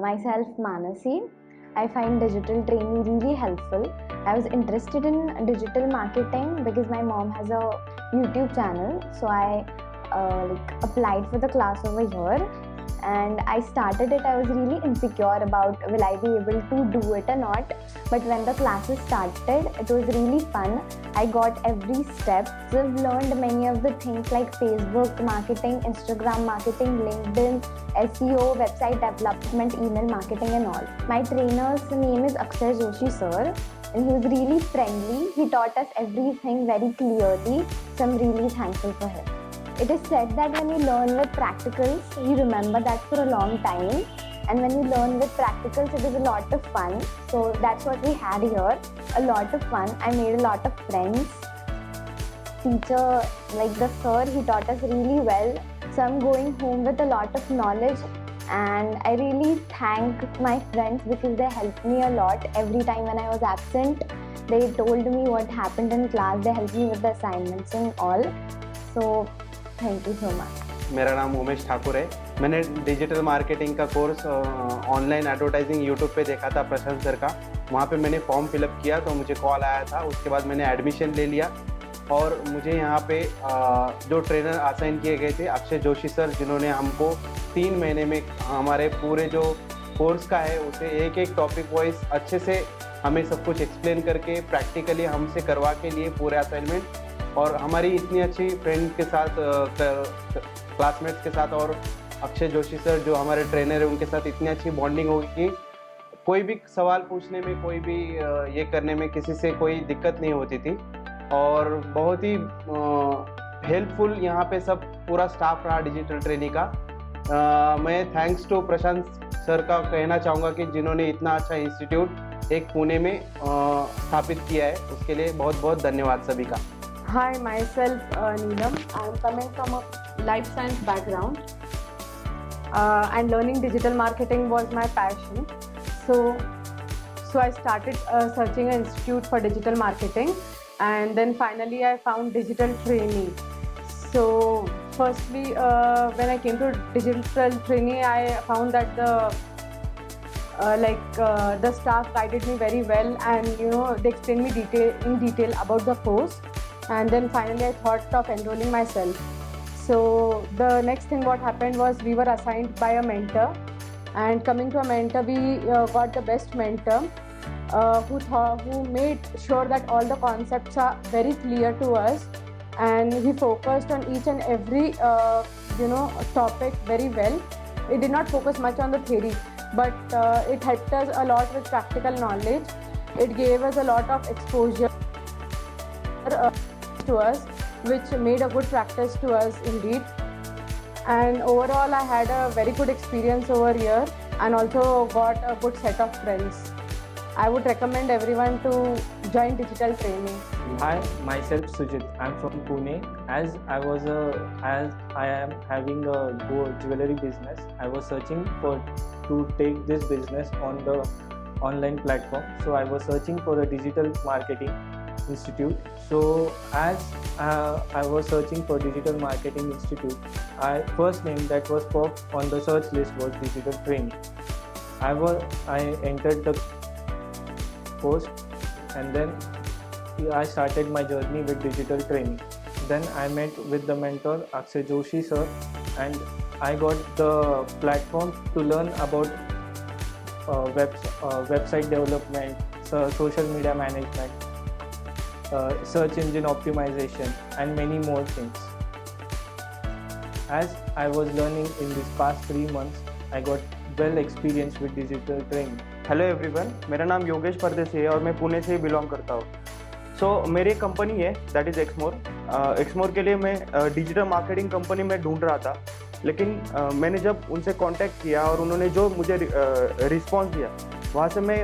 myself Manasi. I find digital training really helpful. I was interested in digital marketing because my mom has a YouTube channel, so I applied for the class over here and I started it. I was really insecure about will I be able to do it or not, but when the classes started it was really fun. I got every step. So I've learned many of the things like Facebook marketing, Instagram marketing, LinkedIn, SEO, website development, email marketing and all. My trainer's name is Akshay Joshi sir and he was really friendly. He taught us everything very clearly, so I'm really thankful for him. It is said that when you learn with practicals, you remember that for a long time. And when you learn with practicals, it is a lot of fun. So that's what we had here, a lot of fun. I made a lot of friends. Teacher, like the sir, he taught us really well. So I'm going home with a lot of knowledge. And I really thank my friends because they helped me a lot. Every time when I was absent, they told me what happened in class. They helped me with the assignments and all. So thank you so much. मेरा नाम उमेश ठाकुर है। मैंने digital marketing का course online advertising YouTube पे देखा था प्रशांत sir का। वहाँ पे मैंने फॉर्म फिलअप किया तो मुझे कॉल आया था। उसके बाद मैंने एडमिशन ले लिया और मुझे यहाँ पे जो ट्रेनर असाइन किए गए थे अक्षय जोशी सर, जिन्होंने हमको 3 महीने में हमारे पूरे जो कोर्स का है उसे एक एक टॉपिक वाइज अच्छे से हमें सब कुछ एक्सप्लेन करके प्रैक्टिकली हमसे करवा के लिए पूरे असाइनमेंट। और हमारी इतनी अच्छी फ्रेंड के साथ क्लासमेट्स के साथ और अक्षय जोशी सर जो हमारे ट्रेनर हैं उनके साथ इतनी अच्छी बॉन्डिंग होगी कि कोई भी सवाल पूछने में, कोई भी ये करने में किसी से कोई दिक्कत नहीं होती थी। और बहुत ही हेल्पफुल यहाँ पे सब पूरा स्टाफ रहा डिजिटल ट्रेनिंग का। मैं थैंक्स टू प्रशांत सर का कहना चाहूँगा कि जिन्होंने इतना अच्छा इंस्टीट्यूट एक पुणे में स्थापित किया है, उसके लिए बहुत बहुत धन्यवाद सभी का। Hi, myself Neelam. I am coming from a life science background and learning digital marketing was my passion. So I started searching an institute for digital marketing and then finally I found digital training. So firstly, when I came to digital training, I found that the staff guided me very well and they explained me in detail about the course. And then finally I thought of enrolling myself. So the next thing what happened was we were assigned by a mentor, and coming to a mentor we got the best mentor who made sure that all the concepts are very clear to us, and he focused on each and every topic very well. It did not focus much on the theory, but it helped us a lot with practical knowledge. It gave us a lot of exposure to us, which made a good practice to us indeed. And overall I had a very good experience over here and also got a good set of friends. I would recommend everyone to join digital training. Hi, myself Sujit. I'm from Pune. As I am having a jewelry business, I was searching to take this business on the online platform. So I was searching for a digital marketing institute. So as I was searching for digital marketing institute, first name that was popped on the search list was digital training. I entered the course and then I started my journey with digital training. Then I met with the mentor Akshay Joshi sir and I got the platform to learn about website development, social media management, search engine optimization and many more things. As I was learning in these past 3 months, I got well experienced with digital training. Hello everyone, मेरा नाम योगेश परदेसी है और मैं पुणे से ही belong करता हूँ। मेरी एक कंपनी है दैट इज़ एक्समोर। एक्समोर के लिए मैं डिजिटल मार्केटिंग कंपनी में ढूंढ रहा था, लेकिन मैंने जब उनसे कांटेक्ट किया और उन्होंने जो मुझे रिस्पांस दिया वहाँ से मैं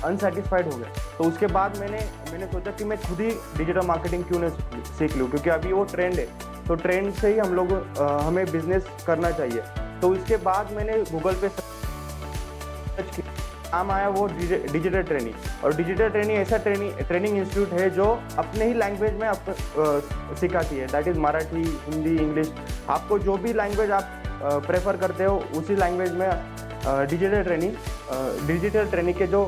अनसेटिस्फाइड हो गया। तो उसके बाद मैंने सोचा कि मैं खुद ही डिजिटल मार्केटिंग क्यों नहीं सीख लूँ, क्योंकि अभी वो ट्रेंड है, तो ट्रेंड से ही हमें बिजनेस करना चाहिए। तो इसके बाद मैंने गूगल पे सर्च किया, नाम आया वो डिजिटल ट्रेनिंग। और डिजिटल ट्रेनिंग ऐसा ट्रेनिंग इंस्टीट्यूट है जो अपने ही लैंग्वेज में सिखाती है, that is Marathi, Hindi, English. आपको जो भी लैंग्वेज आप प्रेफर करते हो उसी लैंग्वेज में डिजिटल ट्रेनिंग के जो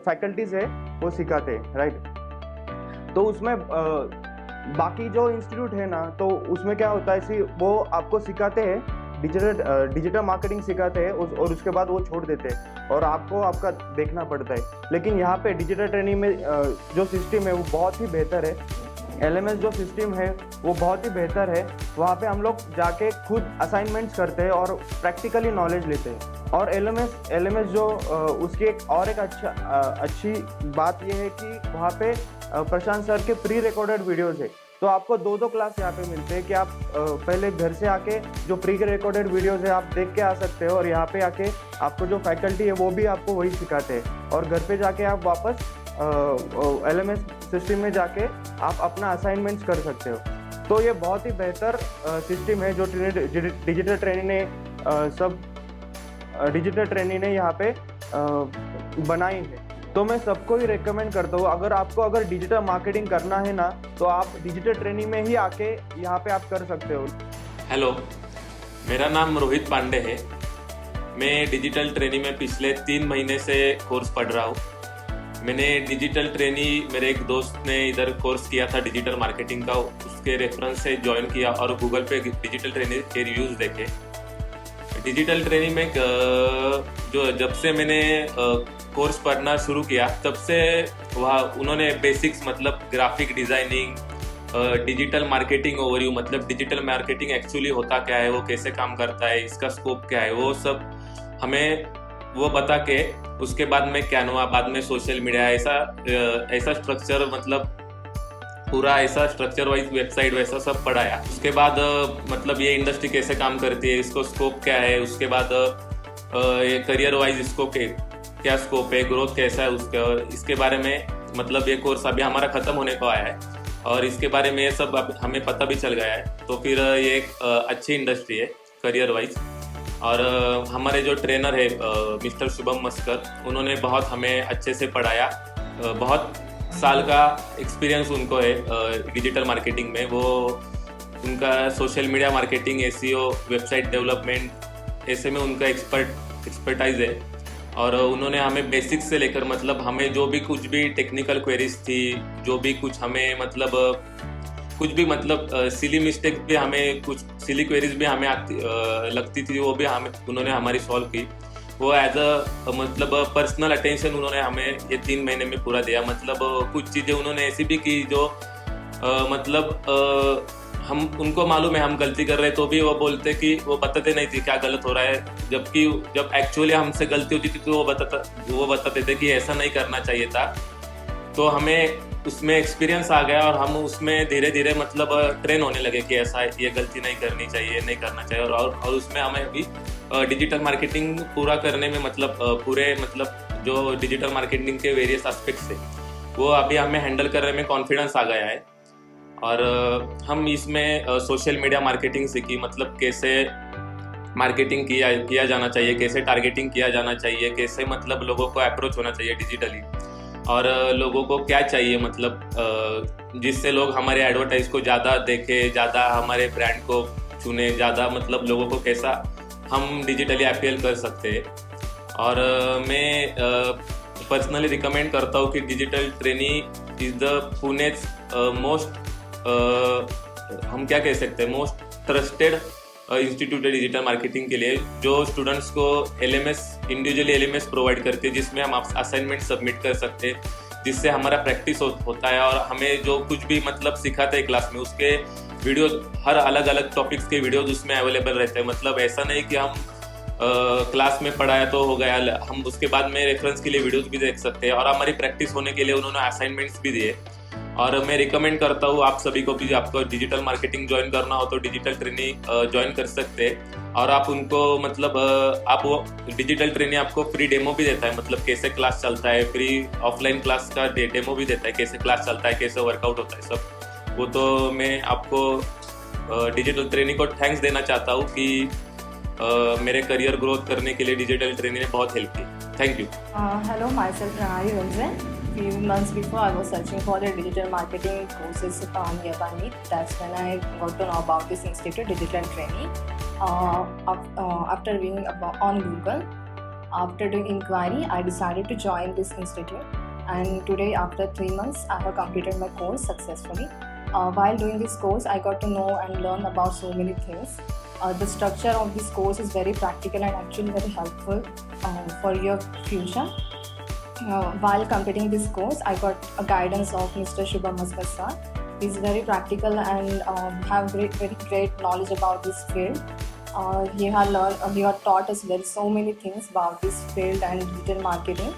फैकल्टीज़ है वो सिखाते हैं, राइट। तो उसमें बाकी जो इंस्टीट्यूट है ना, तो उसमें क्या होता है, वो आपको सिखाते हैं डिजिटल मार्केटिंग सिखाते हैं और उसके बाद वो छोड़ देते हैं और आपको आपका देखना पड़ता है। लेकिन यहाँ पे डिजिटल ट्रेनिंग में जो सिस्टम है वो बहुत ही बेहतर है। LMS जो सिस्टम है वो बहुत ही बेहतर है। वहाँ पे हम लोग जाके खुद असाइनमेंट्स करते हैं और प्रैक्टिकली नॉलेज लेते हैं। और LMS जो उसकी एक अच्छी बात ये है कि वहाँ पे प्रशांत सर के प्री रिकॉर्डेड वीडियोज़ है। तो आपको 2 क्लास यहाँ पे मिलते हैं कि आप पहले घर से आके जो प्री रिकॉर्डेड वीडियोज़ है आप देख के आ सकते हो, और यहाँ पे आके आपको जो फैकल्टी है वो भी आपको वही सिखाते हैं, और घर पे जाके आप वापस LMS सिस्टम में जाके आप अपना असाइनमेंट्स कर सकते हो। तो ये बहुत ही बेहतर सिस्टम है जो डिजिटल ट्रेनिंग ने यहाँ पे बनाई है। तो मैं सबको ही रेकमेंड करता हूँ, अगर डिजिटल मार्केटिंग करना है ना, तो आप डिजिटल ट्रेनिंग में ही आके यहाँ पे आप कर सकते हो। हेलो, मेरा नाम रोहित पांडे है। मैं डिजिटल ट्रेनिंग में पिछले 3 महीने से कोर्स पढ़ रहा हूँ। मैंने डिजिटल ट्रेनिंग, मेरे एक दोस्त ने इधर कोर्स किया था डिजिटल मार्केटिंग का, उसके रेफरेंस से ज्वाइन किया और गूगल पे डिजिटल ट्रेनिंग के रिव्यूज़ देखे। डिजिटल ट्रेनिंग में जब से मैंने कोर्स पढ़ना शुरू किया, तब से वहाँ उन्होंने बेसिक्स मतलब graphic designing, digital marketing overview मतलब डिजिटल मार्केटिंग एक्चुअली होता क्या है, वो कैसे काम करता है, इसका स्कोप क्या है, वो सब हमें वो बता के उसके बाद में कैनवा, बाद में सोशल मीडिया, ऐसा स्ट्रक्चर मतलब पूरा ऐसा स्ट्रक्चर वाइज वेबसाइट वैसा सब पढ़ाया। उसके बाद मतलब ये इंडस्ट्री कैसे काम करती है, इसको स्कोप क्या है, उसके बाद ये करियर वाइज इसको क्या स्कोप है, ग्रोथ कैसा है उसका, इसके बारे में मतलब ये कोर्स अभी हमारा ख़त्म होने को आया है और इसके बारे में ये सब हमें पता भी चल गया है। तो फिर ये एक अच्छी इंडस्ट्री है करियर वाइज। और हमारे जो ट्रेनर है मिस्टर शुभम मस्कर, उन्होंने बहुत हमें अच्छे से पढ़ाया। बहुत साल का एक्सपीरियंस उनको है डिजिटल मार्केटिंग में। वो उनका social media marketing, SEO, website development ऐसे में उनका एक्सपर्टाइज है। और उन्होंने हमें बेसिक्स से लेकर मतलब हमें जो भी कुछ भी टेक्निकल क्वेरीज थी, जो भी कुछ हमें मतलब कुछ भी मतलब सिली मिस्टेक भी हमें, कुछ सिली क्वेरीज भी हमें लगती थी, वो भी उन्होंने हमारी सॉल्व की। वो एज अ मतलब पर्सनल अटेंशन उन्होंने हमें ये 3 महीने में पूरा दिया। मतलब कुछ चीज़ें उन्होंने ऐसी भी की जो हम उनको मालूम है हम गलती कर रहे हैं, तो भी वो बोलते कि वो बताते नहीं थे क्या गलत हो रहा है, जबकि जब एक्चुअली हमसे गलती होती थी तो वो बताते थे कि ऐसा नहीं करना चाहिए था। तो हमें उसमें एक्सपीरियंस आ गया और हम उसमें धीरे धीरे मतलब ट्रेन होने लगे कि ऐसा ये गलती नहीं करनी चाहिए, नहीं करना चाहिए। और उसमें हमें अभी डिजिटल मार्केटिंग पूरा करने में मतलब पूरे मतलब जो डिजिटल मार्केटिंग के वेरियस एस्पेक्ट्स है वो अभी हमें हैंडल करने में कॉन्फिडेंस आ गया है। और हम इसमें सोशल मीडिया मार्केटिंग सीखी, मतलब कैसे मार्केटिंग किया जाना चाहिए, कैसे टारगेटिंग किया जाना चाहिए, कैसे मतलब लोगों को अप्रोच होना चाहिए डिजिटली, और लोगों को क्या चाहिए मतलब जिससे लोग हमारे एडवर्टाइज को ज़्यादा देखें, ज़्यादा हमारे ब्रांड को चुने, ज़्यादा मतलब लोगों को कैसा हम डिजिटली अपील कर सकते हैं। और मैं पर्सनली रिकमेंड करता हूँ कि digital training is the Pune's most हम क्या कह सकते हैं मोस्ट ट्रस्टेड इंस्टीट्यूट है डिजिटल मार्केटिंग के लिए, जो स्टूडेंट्स को इंडिविजुअली LMS प्रोवाइड करते हैं, जिसमें हम असाइनमेंट सबमिट कर सकते हैं, जिससे हमारा प्रैक्टिस होता है। और हमें जो कुछ भी मतलब सिखाते हैं क्लास में, उसके वीडियोस हर अलग अलग टॉपिक्स के वीडियोस उसमें अवेलेबल रहते हैं। मतलब ऐसा नहीं कि हम क्लास में पढ़ाया तो हो गया, हम उसके बाद में रेफरेंस के लिए वीडियोस भी देख सकते हैं। और हमारी प्रैक्टिस होने के लिए उन्होंने असाइनमेंट्स भी दिए। और मैं रिकमेंड करता हूँ आप सभी को भी, आपको डिजिटल मार्केटिंग ज्वाइन करना हो तो डिजिटल ट्रेनिंग ज्वाइन कर सकते हैं। और आप उनको मतलब आप वो डिजिटल ट्रेनिंग आपको फ्री डेमो भी देता है, मतलब कैसे क्लास चलता है, फ्री ऑफलाइन क्लास का डेमो भी देता है, कैसे क्लास चलता है, कैसे वर्कआउट होता है सब। वो तो मैं आपको डिजिटल ट्रेनिंग को थैंक्स देना चाहता हूँ कि मेरे करियर ग्रोथ करने के लिए डिजिटल ट्रेनिंग ने बहुत हेल्प की। Thank you. Hello, myself Pranali Ranjan. Few months before, I was searching for the digital marketing courses nearby me. That's when I got to know about this institute, digital training. after reading on Google. After doing inquiry, I decided to join this institute, and today, after 3 months, I have completed my course successfully. While doing this course, I got to know and learn about so many things. The structure of this course is very practical and actually very helpful for your future. While completing this course, I got a guidance of Mr. Shubham Maskar sir. He's very practical and have very great knowledge about this field. He had taught us so many things about this field and digital marketing.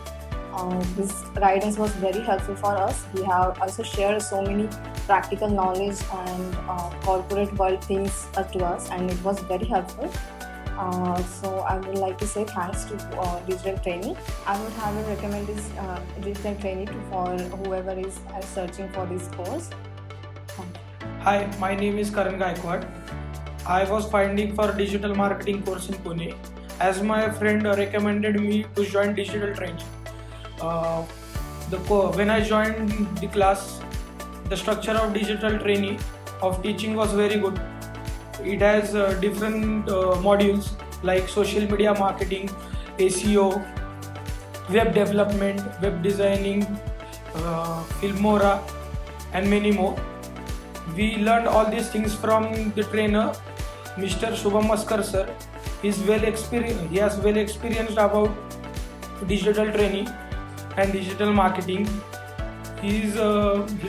His guidance was very helpful for us. He have also shared so many practical knowledge and corporate world things to us, and it was very helpful. So I would like to say thanks to Digital Trainee. I would have recommend this Digital Trainee for whoever is searching for this course. Hi, my name is Karan Gaikwad. I was finding for digital marketing course in Pune, as my friend recommended me to join Digital Trainee. When I joined the class, the structure of Digital Trainee of teaching was very good. It has different modules like social media marketing, SEO, web development, web designing, Filmora, and many more. We learned all these things from the trainer, Mr. Shubham Maskar sir. He has well experienced about Digital Trainee and digital marketing. He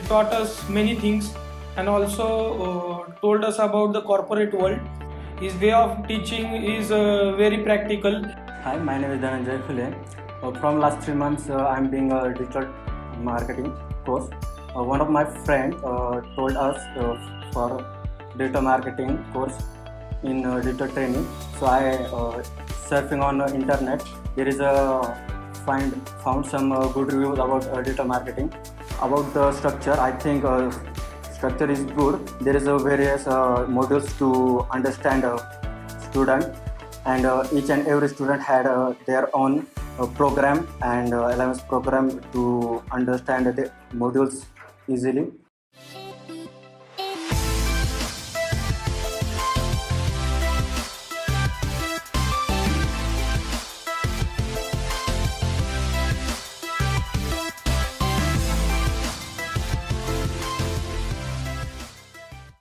taught us many things and also told us about the corporate world. His way of teaching is very practical. Hi, my name is Dhananjay Phule. From last 3 months, I am doing a digital marketing course. One of my friends told us for digital marketing course in Digital Training. So I surfing on internet. There is found some good reviews about digital marketing. About the structure, I think structure is good. There is various modules to understand a student, and each and every student had their own program and allowance program to understand the modules easily.